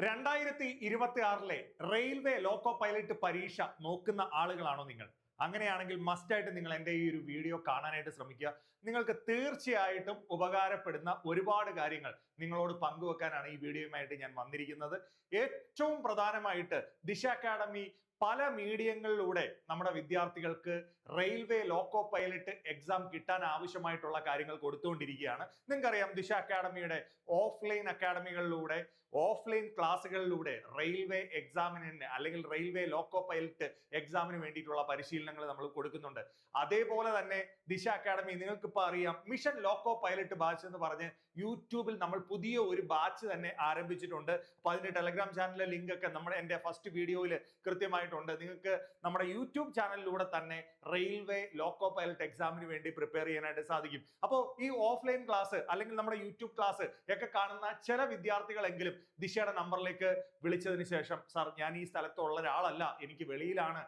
2026 railway loco pilot പരീക്ഷ നോക്കുന്ന ആളുകളാണോ നിങ്ങൾ? അങ്ങനെയാണെങ്കിൽ മസ്റ്റായിട്ട് നിങ്ങൾ എൻ്റെ ഈ ഒരു വീഡിയോ കാണാനായിട്ട് ശ്രമിക്കുക. നിങ്ങൾക്ക് തീർച്ചയായിട്ടും ഉപകാരപ്പെടുന്ന ഒരുപാട് കാര്യങ്ങൾ നിങ്ങളോട് പങ്കുവെക്കാനാണ് ഈ വീഡിയോയുമായിട്ട് ഞാൻ വന്നിരിക്കുന്നത്. ഏറ്റവും പ്രധാനമായിട്ട് ദിശ അക്കാഡമി പല മീഡിയങ്ങളിലൂടെ നമ്മുടെ വിദ്യാർത്ഥികൾക്ക് റെയിൽവേ ലോക്കോ പൈലറ്റ് എക്സാം കിട്ടാൻ ആവശ്യമായിട്ടുള്ള കാര്യങ്ങൾ കൊടുത്തുകൊണ്ടിരിക്കുകയാണ്. നിങ്ങൾക്കറിയാം, ദിശ അക്കാഡമിയുടെ ഓഫ്ലൈൻ അക്കാഡമികളിലൂടെ ഓഫ്ലൈൻ ക്ലാസ്സുകളിലൂടെ റെയിൽവേ എക്സാമിന് അല്ലെങ്കിൽ റെയിൽവേ ലോക്കോ പൈലറ്റ് എക്സാമിന് വേണ്ടിയിട്ടുള്ള പരിശീലനങ്ങൾ നമ്മൾ കൊടുക്കുന്നുണ്ട്. അതേപോലെ തന്നെ ദിശ അക്കാഡമി നിങ്ങൾക്കിപ്പോൾ അറിയാം, മിഷൻ ലോക്കോ പൈലറ്റ് ബാച്ച് എന്ന് പറഞ്ഞ് യൂട്യൂബിൽ നമ്മൾ പുതിയ ഒരു ബാച്ച് തന്നെ ആരംഭിച്ചിട്ടുണ്ട്. അപ്പൊ അതിന്റെ ടെലഗ്രാം ചാനലിലെ ലിങ്ക് ഒക്കെ എൻ്റെ ഫസ്റ്റ് വീഡിയോയിൽ കൃത്യമായിട്ട് നിങ്ങൾക്ക് നമ്മുടെ യൂട്യൂബ് ചാനലിലൂടെ തന്നെ റെയിൽവേ ലോക്കോ പൈലറ്റ് എക്സാമിന് വേണ്ടി പ്രിപ്പയർ ചെയ്യാനായിട്ട് സാധിക്കും. അപ്പോൾ ഈ ഓഫ്ലൈൻ ക്ലാസ് അല്ലെങ്കിൽ നമ്മുടെ യൂട്യൂബ് ക്ലാസ് ഒക്കെ കാണുന്ന ചില വിദ്യാർത്ഥികളെങ്കിലും ദിശയുടെ നമ്പറിലേക്ക് വിളിച്ചതിന് ശേഷം, സാർ ഞാൻ ഈ സ്ഥലത്തുള്ള ഒരാളല്ല, എനിക്ക് വെളിയിലാണ്,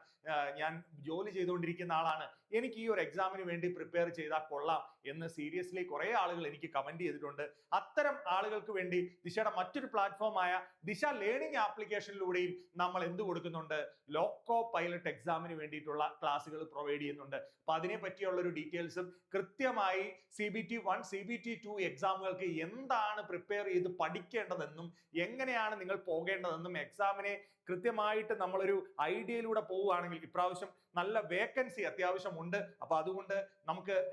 ഞാൻ ജോലി ചെയ്തുകൊണ്ടിരിക്കുന്ന ആളാണ്, എനിക്ക് ഈ ഒരു എക്സാമിന് വേണ്ടി പ്രിപ്പയർ ചെയ്താൽ കൊള്ളാം എന്ന് സീരിയസ്ലി കുറെ ആളുകൾ എനിക്ക് കമന്റ് ചെയ്തിട്ടുണ്ട്. അത്തരം ആളുകൾക്ക് വേണ്ടി ദിശയുടെ മറ്റൊരു പ്ലാറ്റ്ഫോമായ ദിശ ലേണിംഗ് ആപ്ലിക്കേഷനിലൂടെയും നമ്മൾ എന്ത് കൊടുക്കുന്നുണ്ട്? ലോക്കോ പൈലറ്റ് എക്സാമിന് വേണ്ടിയിട്ടുള്ള ക്ലാസ്സുകൾ പ്രൊവൈഡ് ചെയ്യുന്നുണ്ട്. അപ്പൊ അതിനെ പറ്റിയുള്ള ഒരു ഡീറ്റെയിൽസും കൃത്യമായി CBT 1 CBT 2 എക്സാമുകൾക്ക് എന്താണ് പ്രിപ്പയർ ചെയ്ത് പഠിക്കേണ്ടതെന്നും എങ്ങനെയാണ് നിങ്ങൾ പോകേണ്ടതെന്നും എക്സാമിനെ കൃത്യമായിട്ട് നമ്മളൊരു ഐഡിയയിലൂടെ പോവുകയാണെങ്കിൽ ഇപ്രാവശ്യം നല്ല വേക്കൻസി അത്യാവശ്യം ഉണ്ട്. അപ്പൊ അതുകൊണ്ട്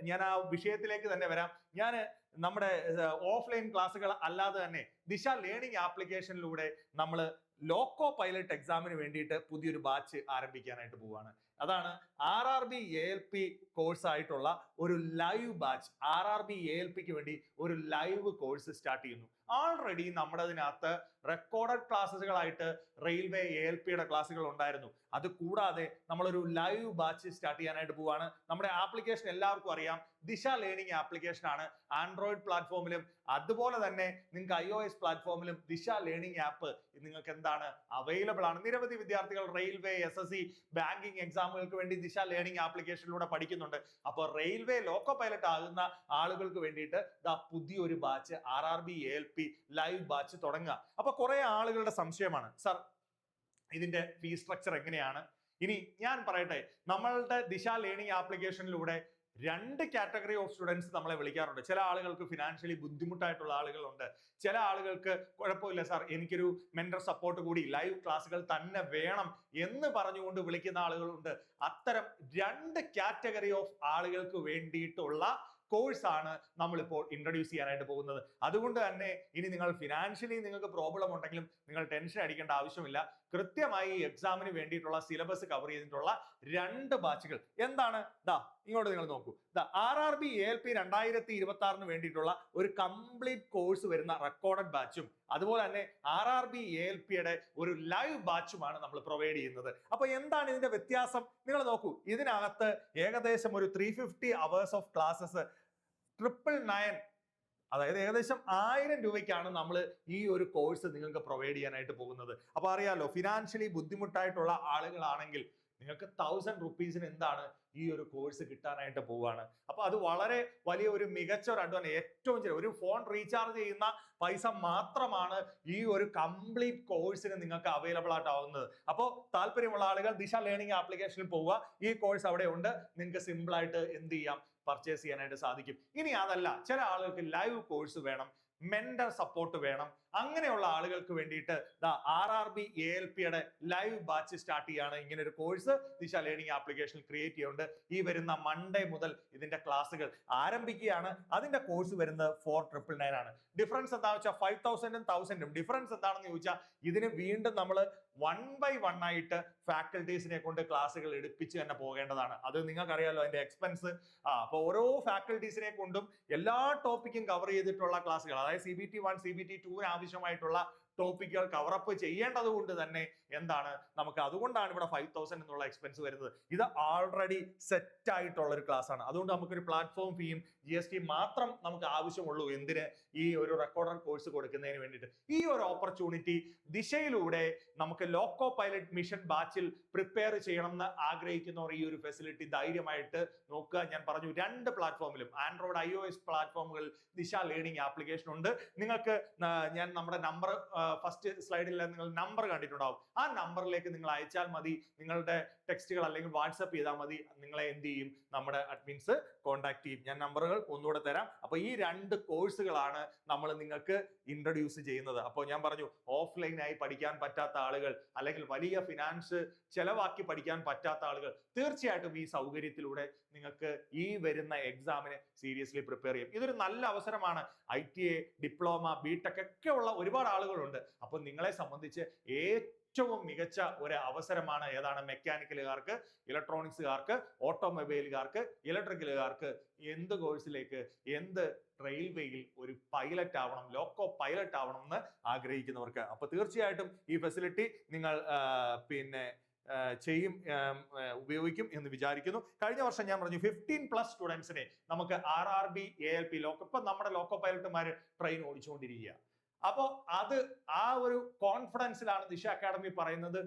ഞാൻ ആ വിഷയത്തിലേക്ക് തന്നെ വരാം. ഞാൻ നമ്മുടെ ഓഫ്ലൈൻ ക്ലാസ്സുകൾ അല്ലാതെ തന്നെ ദിശ ലേണിംഗ് ആപ്ലിക്കേഷനിലൂടെ നമ്മൾ ലോക്കോ പൈലറ്റ് എക്സാമിന് വേണ്ടിയിട്ട് പുതിയൊരു ബാച്ച് ആരംഭിക്കാനായിട്ട് പോവുകയാണ്. അതാണ് RRB ALP കോഴ്സ് ആയിട്ടുള്ള ഒരു ലൈവ് ബാച്ച്. RRB ALPക്ക് വേണ്ടി ഒരു ലൈവ് കോഴ്സ് സ്റ്റാർട്ട് ചെയ്യുന്നു. ആൾറെഡി നമ്മുടെ അതിനകത്ത് റെക്കോർഡഡ് ക്ലാസ്സുകളായിട്ട് റെയിൽവേ ALPയുടെ ക്ലാസ്സുകൾ ഉണ്ടായിരുന്നു. അത് കൂടാതെ നമ്മളൊരു ലൈവ് ബാച്ച് സ്റ്റാർട്ട് ചെയ്യാനായിട്ട് പോവാണ്. നമ്മുടെ ആപ്ലിക്കേഷൻ എല്ലാവർക്കും അറിയാം, ദിശ ലേണിംഗ് ആപ്ലിക്കേഷൻ ആണ്. ആൻഡ്രോയിഡ് പ്ലാറ്റ്ഫോമിലും അതുപോലെ തന്നെ നിങ്ങൾക്ക് iOS പ്ലാറ്റ്ഫോമിലും ദിശ ലേണിംഗ് ആപ്പ് നിങ്ങൾക്ക് എന്താണ് അവൈലബിൾ ആണ്. നിരവധി വിദ്യാർത്ഥികൾ റെയിൽവേ, SSC, ബാങ്കിങ് എക്സാമുകൾക്ക് വേണ്ടി ദിശ ലേണിംഗ് ആപ്ലിക്കേഷനിലൂടെ പഠിക്കുന്നുണ്ട്. അപ്പോൾ റെയിൽവേ ലോക്കോ പൈലറ്റ് ആകുന്ന ആളുകൾക്ക് വേണ്ടിയിട്ട് പുതിയൊരു batch RRB ALP live batch തുടങ്ങുക. അപ്പൊ കുറെ ആളുകളുടെ സംശയമാണ്, സർ ഇതിന്റെ ഫീസ് സ്ട്രക്ചർ എങ്ങനെയാണ്? ഇനി ഞാൻ പറയട്ടെ, നമ്മളുടെ ദിശ ലേണിംഗ് ആപ്ലിക്കേഷനിലൂടെ രണ്ട് കാറ്റഗറി ഓഫ് സ്റ്റുഡൻസ് നമ്മളെ വിളിക്കാറുണ്ട്. ചില ആളുകൾക്ക് ഫിനാൻഷ്യലി ബുദ്ധിമുട്ടായിട്ടുള്ള ആളുകളുണ്ട്. ചില ആളുകൾക്ക് കുഴപ്പമില്ല സാർ, എനിക്കൊരു മെന്റർ സപ്പോർട്ട് കൂടി ലൈവ് ക്ലാസ്സുകൾ തന്നെ വേണം എന്ന് പറഞ്ഞുകൊണ്ട് വിളിക്കുന്ന ആളുകളുണ്ട്. അത്തരം രണ്ട് കാറ്റഗറി ഓഫ് ആളുകൾക്ക് വേണ്ടിയിട്ടുള്ള കോഴ്സാണ് നമ്മളിപ്പോൾ ഇൻട്രൊഡ്യൂസ് ചെയ്യാനായിട്ട് പോകുന്നത്. അതുകൊണ്ട് തന്നെ ഇനി നിങ്ങൾ ഫിനാൻഷ്യലി നിങ്ങൾക്ക് പ്രോബ്ലം ഉണ്ടെങ്കിലും നിങ്ങൾ ടെൻഷൻ അടിക്കേണ്ട ആവശ്യമില്ല. കൃത്യമായി എക്സാമിന് വേണ്ടിയിട്ടുള്ള സിലബസ് കവർ ചെയ്തിട്ടുള്ള രണ്ട് ബാച്ചുകൾ എന്താണ്? ഇങ്ങോട്ട് നിങ്ങൾ നോക്കൂ. RRB ALP 2026 വേണ്ടിയിട്ടുള്ള ഒരു കംപ്ലീറ്റ് കോഴ്സ് വരുന്ന റെക്കോർഡഡ് ബാച്ചും അതുപോലെ തന്നെ RRB ALPയുടെ ഒരു ലൈവ് ബാച്ചുമാണ് നമ്മൾ പ്രൊവൈഡ് ചെയ്യുന്നത്. അപ്പൊ എന്താണ് ഇതിന്റെ വ്യത്യാസം? നിങ്ങൾ നോക്കൂ, ഇതിനകത്ത് ഏകദേശം ഒരു 350 hours ഓഫ് ക്ലാസ്സസ് 999, അതായത് ഏകദേശം 1000 രൂപയ്ക്കാണ് നമ്മൾ ഈ ഒരു കോഴ്സ് നിങ്ങൾക്ക് പ്രൊവൈഡ് ചെയ്യാനായിട്ട് പോകുന്നത്. അപ്പൊ അറിയാലോ, ഫിനാൻഷ്യലി ബുദ്ധിമുട്ടായിട്ടുള്ള ആളുകളാണെങ്കിൽ നിങ്ങൾക്ക് 1000 rupees എന്താണ് ഈ ഒരു കോഴ്സ് കിട്ടാനായിട്ട് പോവുകയാണ്. അപ്പൊ അത് വളരെ വലിയ ഒരു മികച്ച ഒരു അഡ്വാൻസ്, ഏറ്റവും ചെറിയ ഒരു ഫോൺ റീചാർജ് ചെയ്യുന്ന പൈസ മാത്രമാണ് ഈ ഒരു കംപ്ലീറ്റ് കോഴ്സിന് നിങ്ങൾക്ക് അവൈലബിൾ ആയിട്ടാവുന്നത്. അപ്പോൾ താല്പര്യമുള്ള ആളുകൾ ദിശ ലേണിംഗ് ആപ്ലിക്കേഷനിൽ പോവുക. ഈ കോഴ്സ് അവിടെ ഉണ്ട്, നിങ്ങൾക്ക് സിമ്പിൾ ആയിട്ട് എന്ത് ചെയ്യാം, പർച്ചേസ് ചെയ്യാനായിട്ട് സാധിക്കും. ഇനി അതല്ല, ചില ആളുകൾക്ക് ലൈവ് കോഴ്സ് വേണം, മെന്റർ സപ്പോർട്ട് വേണം. അങ്ങനെയുള്ള ആളുകൾക്ക് വേണ്ടിയിട്ട് RRB ALPയുടെ ലൈവ് ബാച്ച് സ്റ്റാർട്ട് ചെയ്യാണ്. ഇങ്ങനെ ഒരു കോഴ്സ് ദിശ ലേണിംഗ് ആപ്ലിക്കേഷനിൽ ക്രിയേറ്റ് ചെയ്യുന്നുണ്ട്. ഈ വരുന്ന മൺഡേ മുതൽ ഇതിന്റെ ക്ലാസ്സുകൾ ആരംഭിക്കുകയാണ്. അതിന്റെ കോഴ്സ് വരുന്നത് 4999 ആണ്. ഡിഫറൻസ് എന്താണെന്ന് വെച്ചാൽ 5000 1000 ഡിഫറൻസ് എന്താണെന്ന് ചോദിച്ചാൽ, ഇതിന് വീണ്ടും നമ്മൾ 1 by 1 ആയിട്ട് ഫാക്കൽറ്റീസിനെ കൊണ്ട് ക്ലാസ്സുകൾ എടുപ്പിച്ച് തന്നെ പോകേണ്ടതാണ്. അത് നിങ്ങൾക്കറിയാലോ അതിന്റെ എക്സ്പെൻസ്. അപ്പൊ ഓരോ ഫാക്കൽറ്റീസിനെ കൊണ്ടും എല്ലാ ടോപ്പിക്കും കവർ ചെയ്തിട്ടുള്ള ക്ലാസ്സുകൾ, അതായത് CBT 1 CBT 2 ആവശ്യമായിട്ടുള്ള ടോപ്പിക്കുകൾ കവറപ്പ് ചെയ്യേണ്ടത് കൊണ്ട് തന്നെ എന്താണ് നമുക്ക്, അതുകൊണ്ടാണ് ഇവിടെ 5000 എന്നുള്ള എക്സ്പെൻസ് വരുന്നത്. ഇത് ആൾറെഡി സെറ്റ് ആയിട്ടുള്ള ഒരു ക്ലാസ് ആണ്. അതുകൊണ്ട് നമുക്കൊരു പ്ലാറ്റ്ഫോം ഫീയും GST മാത്രം നമുക്ക് ആവശ്യമുള്ളൂ. എന്തിന്? ഈ ഒരു റെക്കോർഡഡ് കോഴ്സ് കൊടുക്കുന്നതിന് വേണ്ടിയിട്ട്. ഈ ഒരു ഓപ്പർച്യൂണിറ്റി ദിശയിലൂടെ നമുക്ക് ലോക്കോ പൈലറ്റ് മിഷൻ ബാച്ചിൽ പ്രിപ്പയർ ചെയ്യണം എന്ന് ആഗ്രഹിക്കുന്നവർ ഈ ഒരു ഫെസിലിറ്റി ധൈര്യമായിട്ട് നോക്കുക. ഞാൻ പറഞ്ഞു, രണ്ട് പ്ലാറ്റ്ഫോമിലും ആൻഡ്രോയിഡ് iOS പ്ലാറ്റ്ഫോമുകളിൽ ദിശ ലേണിംഗ് ആപ്ലിക്കേഷൻ ഉണ്ട്. നിങ്ങൾക്ക് ഞാൻ നമ്മുടെ നമ്പർ ഫസ്റ്റ് സ്ലൈഡിൽ നിങ്ങൾ നമ്പർ കണ്ടിട്ടുണ്ടാവും. ആ നമ്പറിലേക്ക് നിങ്ങൾ അയച്ചാൽ മതി. നിങ്ങളുടെ ടെക്സ്റ്റുകൾ അല്ലെങ്കിൽ വാട്സപ്പ് ചെയ്താൽ മതി. നിങ്ങളെ എന്ത് ചെയ്യും, നമ്മുടെ അഡ്മിൻസ് കോൺടാക്ട് ചെയ്യും. ഞാൻ നമ്പറുകൾ ഒന്നുകൂടെ തരാം. അപ്പൊ ഈ 2 കോഴ്സുകളാണ് നമ്മൾ നിങ്ങൾക്ക് ഇൻട്രൊഡ്യൂസ് ചെയ്യുന്നത്. അപ്പോൾ ഞാൻ പറഞ്ഞു, ഓഫ്ലൈനായി പഠിക്കാൻ പറ്റാത്ത ആളുകൾ അല്ലെങ്കിൽ വലിയ ഫിനാൻസ് ചെലവാക്കി പഠിക്കാൻ പറ്റാത്ത ആളുകൾ തീർച്ചയായിട്ടും ഈ സൗകര്യത്തിലൂടെ നിങ്ങൾക്ക് ഈ വരുന്ന എക്സാമിന് സീരിയസ്ലി പ്രിപ്പയർ ചെയ്യും. ഇതൊരു നല്ല അവസരമാണ്. ITA, ഡിപ്ലോമ, ബിടെക് ഒക്കെ ഉള്ള ഒരുപാട് ആളുകളുണ്ട്. അപ്പൊ നിങ്ങളെ സംബന്ധിച്ച് ഏറ്റവും മികച്ച ഒരു അവസരമാണ് ഏതാണ്? മെക്കാനിക്കലുകാർക്ക്, ഇലക്ട്രോണിക്സുകാർക്ക്, ഓട്ടോമൊബൈലുകാർക്ക്, ഇലക്ട്രിക്കലുകാർക്ക് എന്ത് കോഴ്സിലേക്ക്, എന്ത് റെയിൽവേയിൽ ഒരു പൈലറ്റ് ആവണം, ലോക്കോ പൈലറ്റ് ആവണം എന്ന് ആഗ്രഹിക്കുന്നവർക്ക്. അപ്പൊ തീർച്ചയായിട്ടും ഈ ഫെസിലിറ്റി നിങ്ങൾ ഉപയോഗിക്കും എന്ന് വിചാരിക്കുന്നു. കഴിഞ്ഞ വർഷം ഞാൻ പറഞ്ഞു 15+ സ്റ്റുഡൻസിനെ നമുക്ക് RRB ALP ലോക്കോ, ഇപ്പൊ നമ്മുടെ ലോക്കോ പൈലറ്റുമാര് ട്രെയിൻ ഓടിച്ചുകൊണ്ടിരിക്കുക. അപ്പോ ആ ഒരു കോൺഫിഡൻസിലാണ് ദിശ അക്കാഡമി പറയുന്നത്.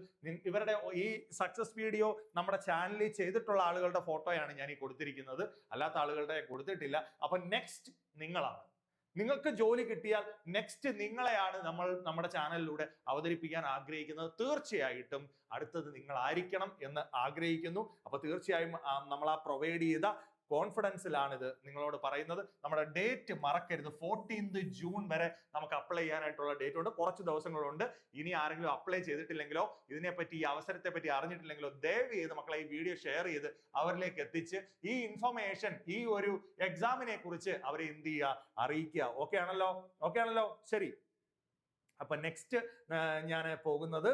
ഇവരുടെ ഈ സക്സസ് വീഡിയോ നമ്മുടെ ചാനലിൽ ചെയ്തിട്ടുള്ള ആളുകളുടെ ഫോട്ടോയാണ് ഞാൻ ഈ കൊടുത്തിരിക്കുന്നത്, അല്ലാത്ത ആളുകളുടെ കൊടുത്തിട്ടില്ല. അപ്പൊ നെക്സ്റ്റ് നിങ്ങളാണ്. നിങ്ങൾക്ക് ജോലി കിട്ടിയാൽ നെക്സ്റ്റ് നിങ്ങളെയാണ് നമ്മൾ നമ്മുടെ ചാനലിലൂടെ അവതരിപ്പിക്കാൻ ആഗ്രഹിക്കുന്നത്. തീർച്ചയായിട്ടും അടുത്തത് നിങ്ങളായിരിക്കണം എന്ന് ആഗ്രഹിക്കുന്നു. അപ്പൊ തീർച്ചയായും നമ്മൾ ആ പ്രൊവൈഡ് ചെയ്ത കോൺഫിഡൻസിലാണിത് നിങ്ങളോട് പറയുന്നത്. നമ്മുടെ ഡേറ്റ് മറക്കരുത്. 14th ജൂൺ വരെ നമുക്ക് അപ്ലൈ ചെയ്യാനായിട്ടുള്ള ഡേറ്റ് ഉണ്ട്. കുറച്ച് ദിവസങ്ങളുണ്ട്. ഇനി ആരെങ്കിലും അപ്ലൈ ചെയ്തിട്ടില്ലെങ്കിലോ ഇതിനെപ്പറ്റി, ഈ അവസരത്തെ പറ്റി അറിഞ്ഞിട്ടില്ലെങ്കിലോ ദയവ് ചെയ്ത് മക്കളെ ഈ വീഡിയോ ഷെയർ ചെയ്ത് അവരിലേക്ക് എത്തിച്ച് ഈ ഇൻഫർമേഷൻ, ഈ ഒരു എക്സാമിനെ കുറിച്ച് അവരെ എന്ത് ചെയ്യുക, അറിയിക്കുക. ഓക്കെ ആണല്ലോ? ശരി. അപ്പൊ നെക്സ്റ്റ് ഞാൻ പോകുന്നത്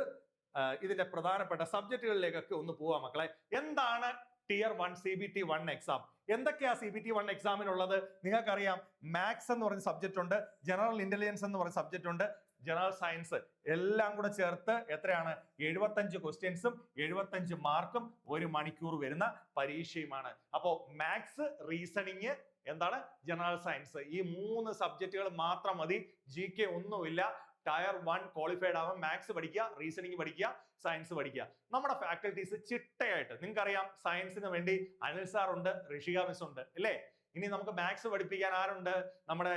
ഇതിന്റെ പ്രധാനപ്പെട്ട സബ്ജക്റ്റുകളിലേക്കൊക്കെ ഒന്ന് പോവാം മക്കളെ. എന്താണ് Tier 1 CBT 1 എക്സാം? എന്തൊക്കെയാ CBT 1 എക്സാമിനുള്ളത്? നിങ്ങൾക്കറിയാം, മാത്സ് എന്ന് പറയുന്ന സബ്ജക്റ്റ് ഉണ്ട്, ജനറൽ ഇന്റലിജൻസ് എന്ന് പറയുന്ന സബ്ജക്റ്റ് ഉണ്ട്, ജനറൽ സയൻസ് എല്ലാം കൂടെ ചേർത്ത് എത്രയാണ്? 75 ക്വസ്റ്റ്യൻസും 75 മാർക്കും 1 മണിക്കൂർ വരുന്ന പരീക്ഷയുമാണ്. അപ്പോ മാത്സ്, റീസണിങ്, എന്താണ്, ജനറൽ സയൻസ്, ഈ 3 സബ്ജക്റ്റുകൾ മാത്രം മതി. GK ഒന്നുമില്ല. Tier 1 ക്വാളിഫൈഡ് ആവാൻ മാത്സ് പഠിക്കുക, റീസണിങ് പഠിക്കുക, സയൻസ് പഠിക്കുക. നമ്മുടെ ഫാക്കൽറ്റീസ് ചിട്ടയായിട്ട്, നിങ്ങൾക്കറിയാം സയൻസിന് വേണ്ടി അനിൽ സാർ ഉണ്ട്, ഋഷിക മിസ് ഉണ്ട്, അല്ലേ? ഇനി നമുക്ക് മാത്സ് പഠിപ്പിക്കാൻ ആരുണ്ട്? നമ്മുടെ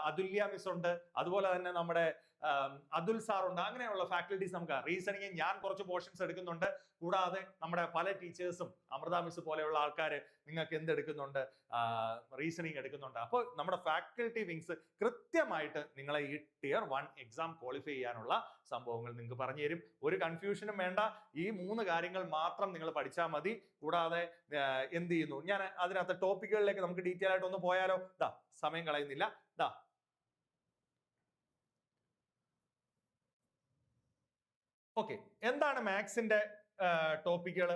അതുല്യ മിസ് ഉണ്ട്, അതുപോലെ തന്നെ നമ്മുടെ അതുൽ സാർ ഉണ്ട്. അങ്ങനെയുള്ള ഫാക്കൽറ്റീസ് നമുക്ക്. റീസണിങ് ഞാൻ കുറച്ച് പോർഷൻസ് എടുക്കുന്നുണ്ട്. കൂടാതെ നമ്മുടെ പല ടീച്ചേഴ്സും, അമൃത മിസ് പോലെയുള്ള ആൾക്കാർ നിങ്ങൾക്ക് എന്തെടുക്കുന്നുണ്ട്? റീസണിങ് എടുക്കുന്നുണ്ട്. അപ്പോൾ നമ്മുടെ ഫാക്കൽറ്റി വിങ്സ് കൃത്യമായിട്ട് നിങ്ങളെ ഈ Tier 1 എക്സാം ക്വാളിഫൈ ചെയ്യാനുള്ള സംഭവങ്ങൾ നിങ്ങൾക്ക് പറഞ്ഞു തരും. ഒരു കൺഫ്യൂഷനും വേണ്ട. ഈ 3 കാര്യങ്ങൾ മാത്രം നിങ്ങൾ പഠിച്ചാൽ മതി. കൂടാതെ എന്ത് ചെയ്യുന്നു, ഞാൻ അതിനകത്ത് ടോപ്പിക്കുകളിലേക്ക് നമുക്ക് ഡീറ്റെയിൽ ആയിട്ട് ഒന്ന് പോയാലോ? സമയം കളയുന്നില്ല. ഓക്കെ, എന്താണ് മാത്സിന്റെ ടോപ്പിക്കുകൾ?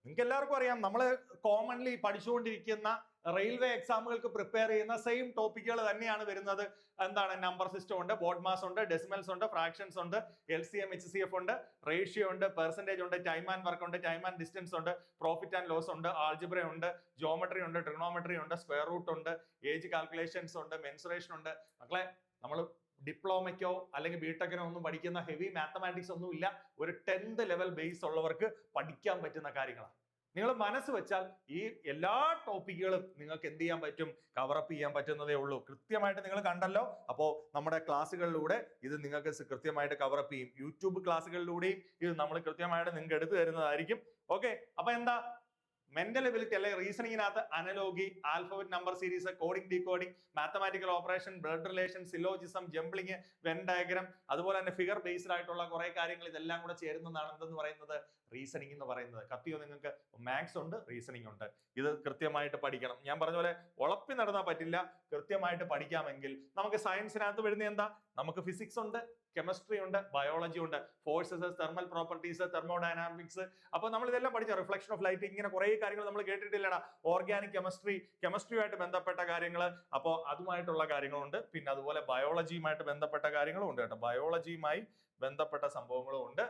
നിങ്ങൾക്ക് എല്ലാവർക്കും അറിയാം, നമ്മൾ കോമൺലി പഠിച്ചുകൊണ്ടിരിക്കുന്ന റെയിൽവേ എക്സാമുകൾക്ക് പ്രിപ്പയർ ചെയ്യുന്ന സെയിം ടോപ്പിക്കുകൾ തന്നെയാണ് വരുന്നത്. എന്താണ്? നമ്പർ സിസ്റ്റം ഉണ്ട്, ബോർഡ് മാസ് ഉണ്ട്, ഡെസിമൽസ് ഉണ്ട്, ഫ്രാക്ഷൻസ് ഉണ്ട്, LCM HCF ഉണ്ട്, റേഷ്യോ ഉണ്ട്, പെർസെന്റേജ് ഉണ്ട്, ടൈം ആൻഡ് വർക്ക് ഉണ്ട്, ടൈം ആൻഡ് ഡിസ്റ്റൻസ് ഉണ്ട്, പ്രോഫിറ്റ് ആൻഡ് ലോസ് ഉണ്ട്, ആൾജിബ്ര ഉണ്ട്, ജോമെട്രി ഉണ്ട്, ട്രിഗണോമെട്രി ഉണ്ട്, സ്ക്വയർ റൂട്ട് ഉണ്ട്, ഏജ് കാൽക്കുലേഷൻസ് ഉണ്ട്, മെൻസുറേഷൻ ഉണ്ട്. മക്കളെ, നമ്മൾ ഡിപ്ലോമയ്ക്കോ അല്ലെങ്കിൽ ബിടെക്കിനോ ഒന്നും പഠിക്കുന്ന ഹെവി മാത്തമാറ്റിക്സ് ഒന്നും ഇല്ല. ഒരു 10th ലെവൽ ബേസ് ഉള്ളവർക്ക് പഠിക്കാൻ പറ്റുന്ന കാര്യങ്ങളാണ്. നിങ്ങൾ മനസ്സ് വെച്ചാൽ ഈ എല്ലാ ടോപ്പിക്കുകളും നിങ്ങൾക്ക് എന്ത് ചെയ്യാൻ പറ്റും? കവറപ്പ് ചെയ്യാൻ പറ്റുന്നതേ ഉള്ളൂ. കൃത്യമായിട്ട് നിങ്ങൾ കണ്ടല്ലോ. അപ്പോ നമ്മുടെ ക്ലാസ്സുകളിലൂടെ ഇത് നിങ്ങൾക്ക് കൃത്യമായിട്ട് കവറപ്പ് ചെയ്യും. യൂട്യൂബ് ക്ലാസ്സുകളിലൂടെയും ഇത് നമ്മൾ കൃത്യമായിട്ട് നിങ്ങൾക്ക് എടുത്തു തരുന്നതായിരിക്കും. ഓക്കെ, അപ്പൊ എന്താ മെന്റൽ എബിലിറ്റി അല്ലെ റീസണിങ്ങിനകത്ത് analogy, alphabet number series, coding decoding, mathematical operation, blood relation, syllogism, jumbling, Venn diagram, അതുപോലെ തന്നെ ഫിഗർ ബേസ്ഡ് ആയിട്ടുള്ള കുറെ കാര്യങ്ങൾ ഇതെല്ലാം കൂടെ ചേരുന്നതാണ് എന്തെന്ന് പറയുന്നത്? റീസണിംഗ് എന്ന് പറയുന്നത്. കത്തിയോ, നിങ്ങൾക്ക് മാത്സ് ഉണ്ട്, റീസണിംഗ് ഉണ്ട്. ഇത് കൃത്യമായിട്ട് പഠിക്കണം. ഞാൻ പറഞ്ഞ പോലെ ഉളപ്പി നടന്നാൽ പറ്റില്ല. കൃത്യമായിട്ട് പഠിക്കാമെങ്കിൽ നമുക്ക് സയൻസിനകത്ത് വരുന്ന എന്താ? നമുക്ക് ഫിസിക്സ് ഉണ്ട്, കെമിസ്ട്രി ഉണ്ട്, ബയോളജി ഉണ്ട്, ഫോഴ്സസ്, തെർമൽ പ്രോപ്പർട്ടീസ്, തെർമോഡൈനാമിക്സ്. അപ്പൊ നമ്മൾ ഇതെല്ലാം പഠിച്ച റിഫ്ലക്ഷൻ ഓഫ് ലൈറ്റ്, ഇങ്ങനെ കുറെ കാര്യങ്ങൾ നമ്മൾ കേട്ടിട്ടില്ലടാ. ഓർഗാനിക് കെമിസ്ട്രി, കെമിസ്ട്രിയുമായിട്ട് ബന്ധപ്പെട്ട കാര്യങ്ങൾ, അപ്പോൾ അതുമായിട്ടുള്ള കാര്യങ്ങളുണ്ട്. പിന്നെ അതുപോലെ ബയോളജിയുമായിട്ട് ബന്ധപ്പെട്ട കാര്യങ്ങളും ഉണ്ട് കേട്ടോ. ബയോളജിയുമായി ബന്ധപ്പെട്ട സംഭവങ്ങളും ഉണ്ട്.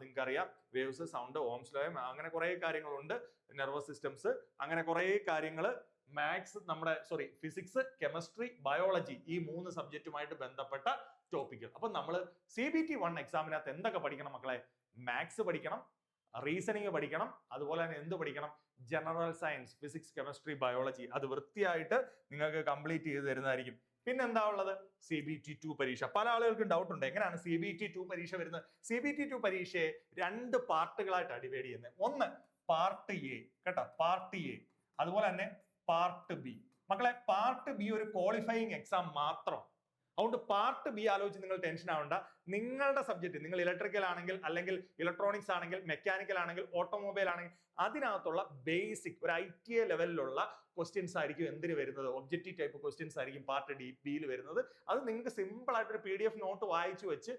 നിങ്ങൾക്കറിയാം വേവ്സ്, സൗണ്ട്, ഓംസ് ലോ, അങ്ങനെ കുറെ കാര്യങ്ങളുണ്ട്. നെർവസ് സിസ്റ്റംസ്, അങ്ങനെ കുറെ കാര്യങ്ങൾ മാത്സ്, നമ്മുടെ ഫിസിക്സ്, കെമിസ്ട്രി, ബയോളജി, ഈ 3 സബ്ജക്റ്റുമായിട്ട് ബന്ധപ്പെട്ട ടോപ്പിക്കുകൾ. അപ്പൊ നമ്മൾ CBT 1 എക്സാമിനകത്ത് എന്തൊക്കെ പഠിക്കണം മക്കളെ? മാത്സ് പഠിക്കണം, റീസണിങ് പഠിക്കണം, അതുപോലെ തന്നെ എന്ത് പഠിക്കണം? General science, physics, chemistry, biology. അത് വൃത്തിയായിട്ട് നിങ്ങൾക്ക് കംപ്ലീറ്റ് ചെയ്ത് തരുന്നതായിരിക്കും. പിന്നെ എന്താ ഉള്ളത്? CBT2 പരീക്ഷ. പല ആളുകൾക്കും ഡൗട്ട് ഉണ്ട്, എങ്ങനെയാണ് CBT2 പരീക്ഷ വരുന്നത്? CBT2 പരീക്ഷയെ 2 പാർട്ടുകളായിട്ട് ഡിവൈഡ് ചെയ്യുന്നത്. ഒന്ന് പാർട്ട് എ കേട്ടോ, പാർട്ട് എ, അതുപോലെ തന്നെ പാർട്ട് ബി. മക്കളെ പാർട്ട് ബി ഒരു ക്വാളിഫയിങ് എക്സാം മാത്രം. അതുകൊണ്ട് പാർട്ട് ബി ആലോചിച്ച് നിങ്ങൾ ടെൻഷൻ ആവണ്ട. നിങ്ങളുടെ സബ്ജക്ട്, നിങ്ങൾ ഇലക്ട്രിക്കൽ ആണെങ്കിൽ, അല്ലെങ്കിൽ ഇലക്ട്രോണിക്സ് ആണെങ്കിൽ, മെക്കാനിക്കൽ ആണെങ്കിൽ, ഓട്ടോമൊബൈൽ ആണെങ്കിൽ, അതിനകത്തുള്ള ബേസിക് ഒരു ITA ലെവലിലുള്ള ക്വസ്റ്റ്യൻസ് ആയിരിക്കും എന്തിന് വരുന്നത്, ഒബ്ജക്റ്റീവ് ടൈപ്പ് ക്വസ്റ്റ്യൻസ് ആയിരിക്കും പാർട്ട് ബിയിൽ വരുന്നത്. അത് നിങ്ങൾക്ക് സിമ്പിൾ ആയിട്ട് ഒരു PDF നോട്ട് വായിച്ചു വെച്ച്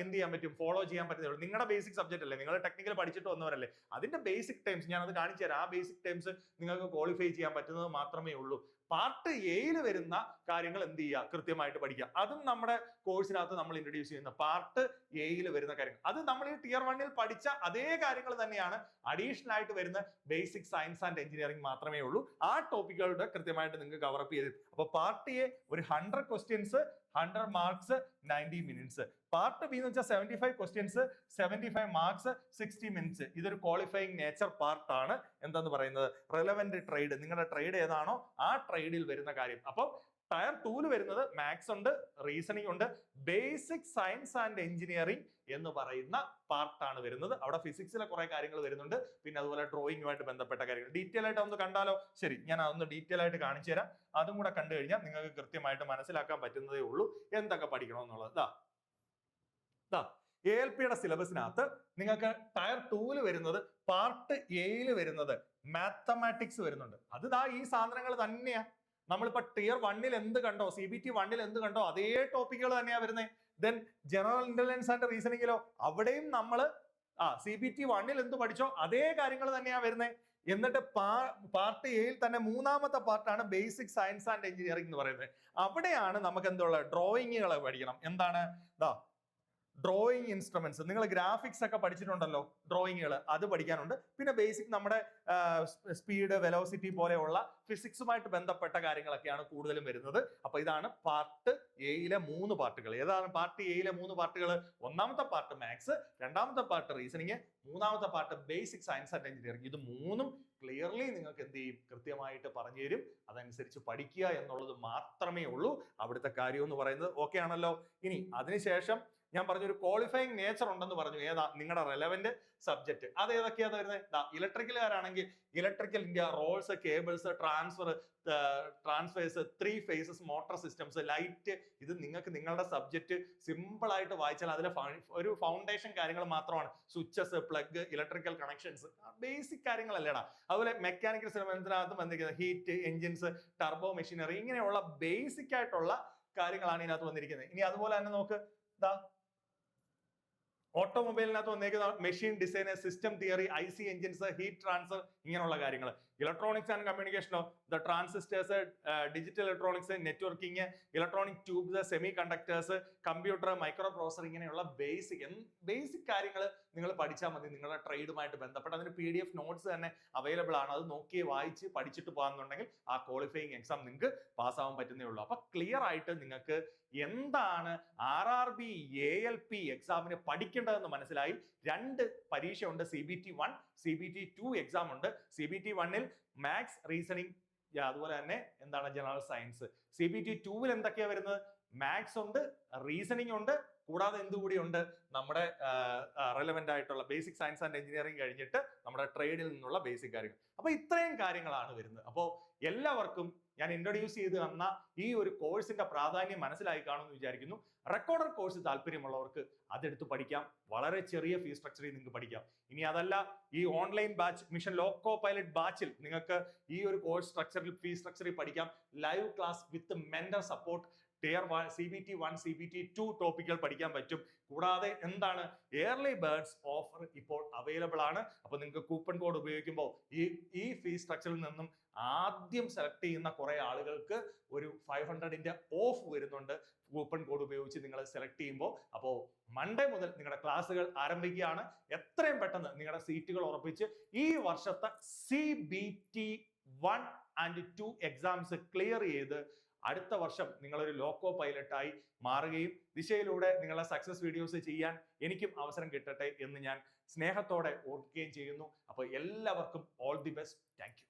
എന്ത് ചെയ്യാൻ പറ്റും, ഫോളോ ചെയ്യാൻ പറ്റുന്നേ. നിങ്ങളുടെ ബേസിക് സബ്ജക്ട് അല്ലേ, നിങ്ങൾ ടെക്നിക്കൽ പഠിച്ചിട്ട് വന്നവരല്ലേ, അതിന്റെ ബേസിക് ടൈംസ് ഞാൻ അത് കാണിച്ചു തരാം. ആ ബേസിക് ടൈംസ് നിങ്ങൾക്ക് ക്വാളിഫൈ ചെയ്യാൻ പറ്റുന്നത് മാത്രമേ ഉള്ളൂ. പാർട്ട് എയിൽ വരുന്ന കാര്യങ്ങൾ എന്ത് ചെയ്യുക, കൃത്യമായിട്ട് പഠിക്കുക. അതും നമ്മുടെ കോഴ്സിനകത്ത് നമ്മൾ ഇൻട്രൊഡ്യൂസ് ചെയ്യുന്ന പാർട്ട് എയിൽ വരുന്ന കാര്യങ്ങൾ. അത് നമ്മൾ ഈ Tier 1 പഠിച്ച അതേ കാര്യങ്ങൾ തന്നെയാണ് അഡീഷണൽ ആയിട്ട് വരുന്ന ബേസിക് സയൻസ് ആൻഡ് എഞ്ചിനീയറിംഗ് മാത്രമേ ഉള്ളൂ. ആ ടോപ്പിക്കുകളുടെ കൃത്യമായിട്ട് നിങ്ങൾക്ക് കവറപ്പ് ചെയ്ത്. അപ്പൊ പാർട്ട് എ ഒരു 100 questions, 100 marks, 90 minutes. Part B എന്ന് വെച്ചാൽ 75 ക്വസ്റ്റ്യൻസ്, 75 മാർക്സ്, 60 മിനിറ്റ്സ്. ഇതൊരു ക്വാളിഫയിങ് നേച്ചർ പാർട്ട് ആണ്. എന്താന്ന് പറയുന്നത്, റെലവന്റ് ട്രേഡ്, നിങ്ങളുടെ ട്രേഡ് ഏതാണോ ആ ട്രേഡിൽ വരുന്ന കാര്യം. അപ്പം Tier 2 വരുന്നത് മാത്സ് ഉണ്ട്, റീസണിംഗ് ഉണ്ട്, ബേസിക് സയൻസ് ആൻഡ് എഞ്ചിനീയറിംഗ് എന്ന് പറയുന്ന പാർട്ടാണ് വരുന്നത്. അവിടെ ഫിസിക്സിലെ കുറെ കാര്യങ്ങൾ വരുന്നുണ്ട്, പിന്നെ അതുപോലെ ഡ്രോയിങ്ങുമായിട്ട് ബന്ധപ്പെട്ട കാര്യങ്ങൾ. ഡീറ്റെയിൽ ആയിട്ട് ഒന്ന് കണ്ടാലോ? ശരി, ഞാൻ അതൊന്ന് ഡീറ്റെയിൽ ആയിട്ട് കാണിച്ചു തരാം. അതും കൂടെ കണ്ടു കഴിഞ്ഞാൽ നിങ്ങൾക്ക് കൃത്യമായിട്ട് മനസ്സിലാക്കാൻ പറ്റുന്നതേ ഉള്ളൂ എന്തൊക്കെ പഠിക്കണമെന്നുള്ളത്. ALPയുടെ സിലബസിനകത്ത് നിങ്ങൾക്ക് Tier 2 വരുന്നത്, പാർട്ട് എയിൽ വരുന്നത് മാത്തമാറ്റിക്സ് വരുന്നുണ്ട്. അത് ഈ സാധനങ്ങൾ തന്നെയാ. നമ്മളിപ്പോ Tier 1 എന്ത് കണ്ടോ, CBT 1 എന്ത് കണ്ടോ, അതേ ടോപ്പിക്കുകൾ തന്നെയാ വരുന്നത്. ദെൻ ജനറൽ ഇന്റലിജൻസ് ആൻഡ് റീസണിങ്ങിലോ അവിടെയും നമ്മൾ CBT 1 എന്ത് പഠിച്ചോ അതേ കാര്യങ്ങൾ തന്നെയാ വരുന്നത്. എന്നിട്ട് പാർട്ട് എയിൽ തന്നെ മൂന്നാമത്തെ പാർട്ടാണ് ബേസിക് സയൻസ് ആൻഡ് എഞ്ചിനീയറിംഗ് എന്ന് പറയുന്നത്. അവിടെയാണ് നമുക്ക് എന്തുള്ള ഡ്രോയിങ്ങുകൾ പഠിക്കണം. എന്താണ് ഡ്രോയിങ് ഇൻസ്ട്രുമെന്റ്സ്. നിങ്ങൾ ഗ്രാഫിക്സ് ഒക്കെ പഠിച്ചിട്ടുണ്ടല്ലോ, ഡ്രോയിങ്ങുകൾ അത് പഠിക്കാനുണ്ട്. പിന്നെ ബേസിക് നമ്മുടെ സ്പീഡ്, വെലോസിറ്റി പോലെയുള്ള ഫിസിക്സുമായിട്ട് ബന്ധപ്പെട്ട കാര്യങ്ങളൊക്കെയാണ് കൂടുതലും വരുന്നത്. അപ്പൊ ഇതാണ് പാർട്ട് എയിലെ 3 പാർട്ടുകൾ. ഏതാണ് പാർട്ട് എയിലെ 3 പാർട്ടുകൾ? ഒന്നാമത്തെ പാർട്ട് മാത്സ്, രണ്ടാമത്തെ പാർട്ട് റീസണിങ്, മൂന്നാമത്തെ part basic science and engineering. ഇത് 3ഉം ക്ലിയർലി നിങ്ങൾക്ക് എന്ത് ചെയ്യും, കൃത്യമായിട്ട് പറഞ്ഞു തരും. അതനുസരിച്ച് പഠിക്കുക എന്നുള്ളത് മാത്രമേ ഉള്ളൂ അവിടുത്തെ കാര്യം എന്ന് പറയുന്നത്. ഓക്കെ ആണല്ലോ? ഇനി അതിനുശേഷം ഞാൻ പറഞ്ഞൊരു ക്വാളിഫയിങ് നേച്ചർ ഉണ്ടെന്ന് പറഞ്ഞു. ഏതാ? നിങ്ങളുടെ റെലവന്റ് സബ്ജക്ട്. അത് ഏതൊക്കെയാണ് വരുന്നത്? ഇലക്ട്രിക്കലുകാരാണെങ്കിൽ ഇലക്ട്രിക്കലിന്റെ roles, cables, transformers, 3 phases, motor systems, light. ഇത് നിങ്ങൾക്ക് നിങ്ങളുടെ സബ്ജക്ട് സിമ്പിൾ ആയിട്ട് വായിച്ചാൽ അതിലെ ഒരു ഫൗണ്ടേഷൻ കാര്യങ്ങൾ മാത്രമാണ്. Switches, plug, electrical connections, basic കാര്യങ്ങളല്ലേടാ. അതുപോലെ മെക്കാനിക്കൽ സിസ്റ്റത്തിനകത്ത് വന്നിരിക്കുന്നത് ഹീറ്റ്, എഞ്ചിൻസ്, ടർബോ മെഷീനറി, ഇങ്ങനെയുള്ള ബേസിക് ആയിട്ടുള്ള കാര്യങ്ങളാണ് ഇതിനകത്ത് വന്നിരിക്കുന്നത്. ഇനി അതുപോലെ തന്നെ നോക്ക്, ഓട്ടോമൊബൈലിനകത്ത് വന്നേക്കുന്ന machine design, system theory, IC engines, heat transfer, ഇങ്ങനെയുള്ള കാര്യങ്ങൾ. ഇലക്ട്രോണിക്സ് ആൻഡ് കമ്മ്യൂണിക്കേഷനോ transistors, digital electronics, networking, electronic tubes, semiconductors, computer, microprocessor, ഇങ്ങനെയുള്ള ബേസിക് കാര്യങ്ങൾ നിങ്ങൾ പഠിച്ചാൽ മതി. നിങ്ങളുടെ ട്രേഡുമായിട്ട് ബന്ധപ്പെട്ട് അതിന് PDF നോട്ട്സ് തന്നെ അവൈലബിൾ ആണ്. അത് നോക്കി വായിച്ച് പഠിച്ചിട്ട് പോകാന്നുണ്ടെങ്കിൽ ആ ക്വാളിഫയിങ് എക്സാം നിങ്ങൾക്ക് പാസ്സാവാൻ പറ്റുന്നേ ഉള്ളൂ. അപ്പൊ ക്ലിയർ ആയിട്ട് നിങ്ങൾക്ക് എന്താണ് RRB ALP എക്സാമിന് പഠിക്കേണ്ടതെന്ന് മനസ്സിലായി. 2 പരീക്ഷയുണ്ട്, CBT 1, CBT 2 എക്സാം ഉണ്ട്. CBT 1 മാത്സ്, റീസണിംഗ്, അതുപോലെ തന്നെ എന്താണ് ജനറൽ സയൻസ്. CBT 2 എന്തൊക്കെയാ വരുന്നത്? മാത്സ് ഉണ്ട്, റീസണിംഗ് ഉണ്ട്, കൂടാതെ എന്തുകൂടി ഉണ്ട്, നമ്മുടെ റെലവെന്റ് ആയിട്ടുള്ള ബേസിക് സയൻസ് ആൻഡ് എഞ്ചിനീയറിംഗ് കഴിഞ്ഞിട്ട് നമ്മുടെ ട്രേഡിൽ നിന്നുള്ള ബേസിക് കാര്യങ്ങൾ. അപ്പൊ ഇത്രയും കാര്യങ്ങളാണ് വരുന്നത്. അപ്പോൾ എല്ലാവർക്കും ഞാൻ ഇൻട്രൊഡ്യൂസ് ചെയ്ത് തന്ന ഈ ഒരു കോഴ്സിന്റെ പ്രാധാന്യം മനസ്സിലായി കാണുമെന്ന് വിചാരിക്കുന്നു. റെക്കോർഡർ കോഴ്സ് താല്പര്യമുള്ളവർക്ക് അതെടുത്ത് പഠിക്കാം. വളരെ ചെറിയ ഫീസ് സ്ട്രക്ചറിൽ നിങ്ങൾക്ക് പഠിക്കാം. ഇനി അതല്ല, ഈ online batch, mission loco pilot ബാച്ചിൽ നിങ്ങൾക്ക് ഈ ഒരു കോഴ്സ് സ്ട്രക്ചറിൽ, ഫീസ് സ്ട്രക്ചറിൽ പഠിക്കാം. Live class with mentor support, Tier 1, CBT 1, CBT 2 ടോപ്പിക്കുകൾ പഠിക്കാൻ പറ്റും. കൂടാതെ എന്താണ്, ഏർലി ബേർഡ്സ് ഓഫർ ഇപ്പോൾ അവൈലബിൾ ആണ്. അപ്പൊ നിങ്ങൾക്ക് കൂപ്പൺ കോഡ് ഉപയോഗിക്കുമ്പോൾ ഈ ഫീസ് സ്ട്രക്ചറിൽ നിന്നും ആദ്യം സെലക്ട് ചെയ്യുന്ന കുറെ ആളുകൾക്ക് ഒരു 500ന്റെ ഓഫ് വരുന്നുണ്ട് കൂപ്പൺ കോഡ് ഉപയോഗിച്ച് നിങ്ങൾ സെലക്ട് ചെയ്യുമ്പോൾ. അപ്പോൾ മൺഡേ മുതൽ നിങ്ങളുടെ ക്ലാസ്സുകൾ ആരംഭിക്കുകയാണ്. എത്രയും പെട്ടെന്ന് നിങ്ങളുടെ സീറ്റുകൾ ഉറപ്പിച്ച് ഈ വർഷത്തെ CBT 1 and 2 എക്സാംസ് ക്ലിയർ ചെയ്ത് അടുത്ത വർഷം നിങ്ങളൊരു ലോക്കോ പൈലറ്റായി മാറുകയും ദിശയിലൂടെ നിങ്ങളുടെ സക്സസ് വീഡിയോസ് ചെയ്യാൻ എനിക്കും അവസരം കിട്ടട്ടെ എന്ന് ഞാൻ സ്നേഹത്തോടെ ഓർക്കുകയും ചെയ്യുന്നു. അപ്പോൾ എല്ലാവർക്കും all the best. Thank you.